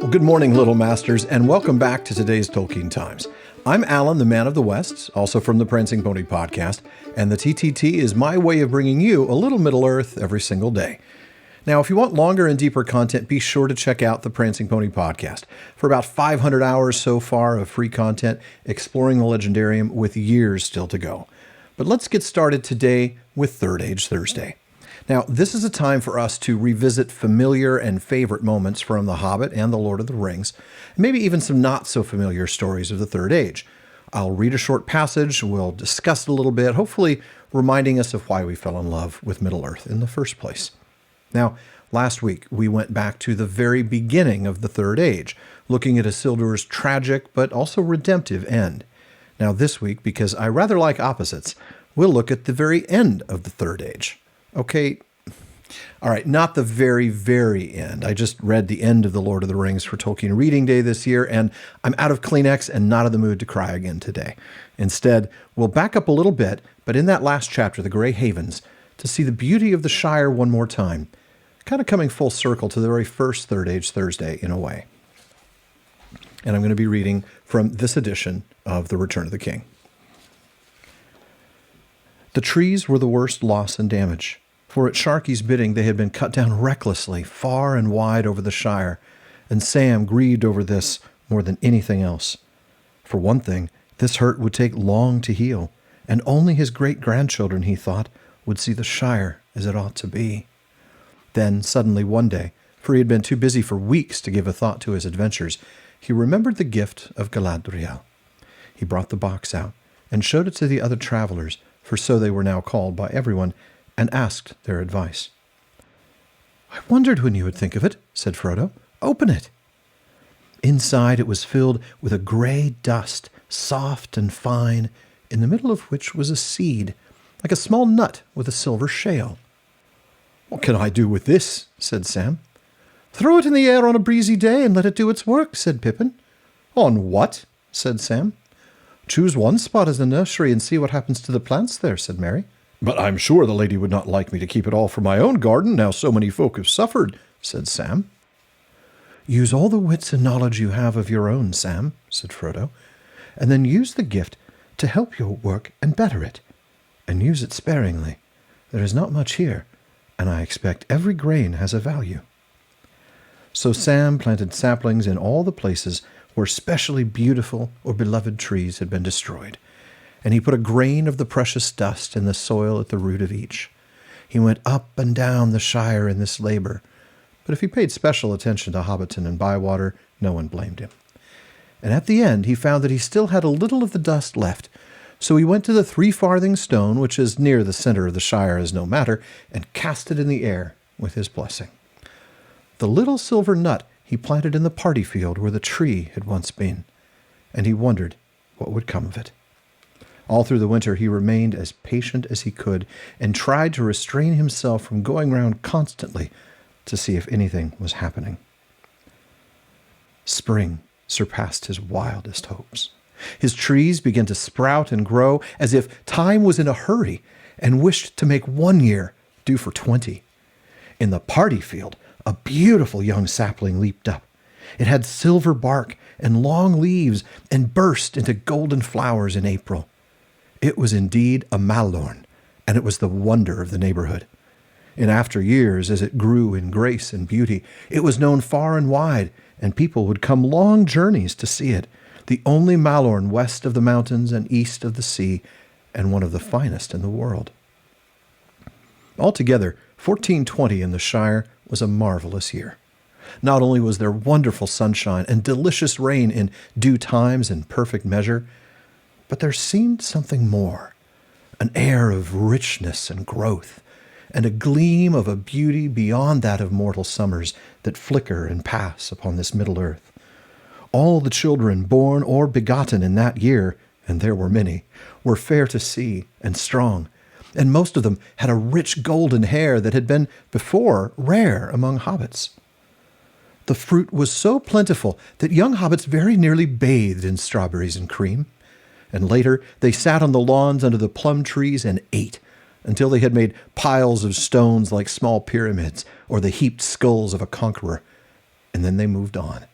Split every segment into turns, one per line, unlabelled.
Well, good morning, Little Masters, and welcome back to today's Tolkien Times. I'm Alan, the Man of the West, also from the Prancing Pony podcast, and the TTT is my way of bringing you a little Middle-earth every single day. Now, if you want longer and deeper content, be sure to check out the Prancing Pony podcast. For about 500 hours so far of free content, exploring the Legendarium with years still to go. But let's get started today with Third Age Thursday. Now, this is a time for us to revisit familiar and favorite moments from The Hobbit and The Lord of the Rings, and maybe even some not-so-familiar stories of the Third Age. I'll read a short passage, we'll discuss it a little bit, hopefully reminding us of why we fell in love with Middle-earth in the first place. Now, last week, we went back to the very beginning of the Third Age, looking at Isildur's tragic but also redemptive end. Now, this week, because I rather like opposites, we'll look at the very end of the Third Age. Okay, all right, not the very, very end. I just read the end of The Lord of the Rings for Tolkien Reading Day this year, and I'm out of Kleenex and not in the mood to cry again today. Instead, we'll back up a little bit, but in that last chapter, The Grey Havens, to see the beauty of the Shire one more time, kind of coming full circle to the very first Third Age Thursday in a way. And I'm going to be reading from this edition of The Return of the King. The trees were the worst loss and damage, for at Sharky's bidding they had been cut down recklessly, far and wide over the Shire, and Sam grieved over this more than anything else. For one thing, this hurt would take long to heal, and only his great-grandchildren, he thought, would see the Shire as it ought to be. Then, suddenly one day, for he had been too busy for weeks to give a thought to his adventures, he remembered the gift of Galadriel. He brought the box out, and showed it to the other travelers, for so they were now called by everyone, and asked their advice. "I wondered when you would think of it," said Frodo. "Open it." Inside it was filled with a gray dust, soft and fine, in the middle of which was a seed, like a small nut with a silver shale. "What can I do with this?" said Sam. "Throw it in the air on a breezy day and let it do its work," said Pippin. "On what?" said Sam. "Choose one spot as a nursery and see what happens to the plants there," said Merry. "But I'm sure the lady would not like me to keep it all for my own garden, now so many folk have suffered," said Sam. "Use all the wits and knowledge you have of your own, Sam," said Frodo, "and then use the gift to help your work and better it. And use it sparingly. There is not much here, and I expect every grain has a value." So Sam planted saplings in all the places where specially beautiful or beloved trees had been destroyed, and he put a grain of the precious dust in the soil at the root of each. He went up and down the Shire in this labor, but if he paid special attention to Hobbiton and Bywater, no one blamed him. And at the end he found that he still had a little of the dust left, so he went to the 3-farthing stone, which is near the center of the Shire as no matter, and cast it in the air with his blessing. The little silver nut he planted in the party field where the tree had once been, and he wondered what would come of it. All through the winter he remained as patient as he could, and tried to restrain himself from going round constantly to see if anything was happening. Spring surpassed his wildest hopes. His trees began to sprout and grow as if time was in a hurry and wished to make 1 year do for 20. In the party field, a beautiful young sapling leaped up. It had silver bark and long leaves and burst into golden flowers in April. It was indeed a Malorn, and it was the wonder of the neighborhood. In after years, as it grew in grace and beauty, it was known far and wide, and people would come long journeys to see it, the only Malorn west of the mountains and east of the sea, and one of the finest in the world. Altogether, 1420 in the Shire was a marvelous year. Not only was there wonderful sunshine and delicious rain in due times and perfect measure, but there seemed something more, an air of richness and growth, and a gleam of a beauty beyond that of mortal summers that flicker and pass upon this middle earth. All the children born or begotten in that year, and there were many, were fair to see and strong, and most of them had a rich golden hair that had been before rare among hobbits. The fruit was so plentiful that young hobbits very nearly bathed in strawberries and cream, and later they sat on the lawns under the plum trees and ate, until they had made piles of stones like small pyramids or the heaped skulls of a conqueror, and then they moved on,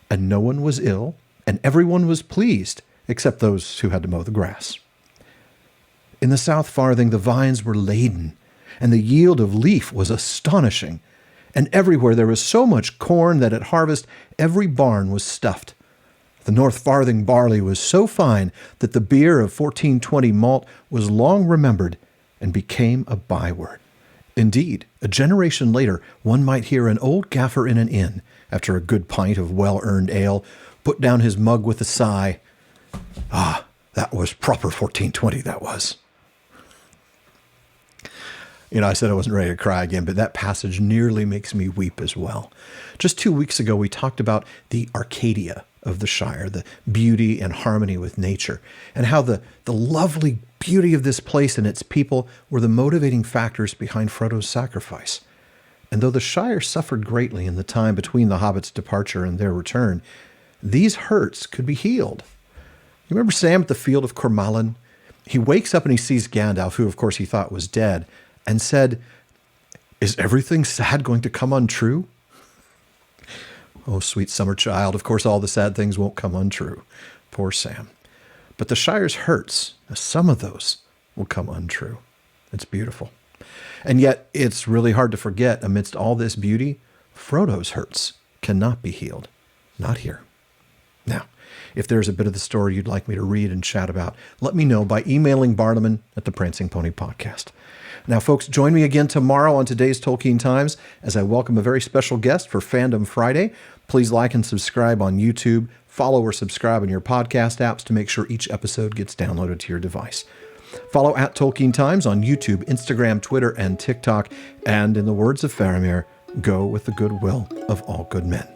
and no one was ill, and everyone was pleased, except those who had to mow the grass. In the south farthing, the vines were laden, and the yield of leaf was astonishing, and everywhere there was so much corn that at harvest every barn was stuffed. The north farthing barley was so fine that the beer of 1420 malt was long remembered and became a byword. Indeed, a generation later, one might hear an old gaffer in an inn, after a good pint of well-earned ale, put down his mug with a sigh. Ah, that was proper 1420, that was. I said I wasn't ready to cry again, but that passage nearly makes me weep as well. Just 2 weeks ago, we talked about the Arcadia of the Shire, the beauty and harmony with nature, and how the lovely beauty of this place and its people were the motivating factors behind Frodo's sacrifice. And though the Shire suffered greatly in the time between the hobbits' departure and their return, these hurts could be healed. You remember Sam at the field of Cormallen? He wakes up and he sees Gandalf, who of course he thought was dead, and said, "Is everything sad going to come untrue?" Oh, sweet summer child, of course all the sad things won't come untrue. Poor Sam. But the Shire's hurts, some of those will come untrue. It's beautiful. And yet it's really hard to forget, amidst all this beauty, Frodo's hurts cannot be healed. Not here. Now, if there's a bit of the story you'd like me to read and chat about, let me know by emailing Bartleman at the Prancing Pony Podcast. Now, folks, join me again tomorrow on today's Tolkien Times as I welcome a very special guest for Fandom Friday. Please like and subscribe on YouTube. Follow or subscribe in your podcast apps to make sure each episode gets downloaded to your device. Follow at Tolkien Times on YouTube, Instagram, Twitter, and TikTok. And in the words of Faramir, go with the goodwill of all good men.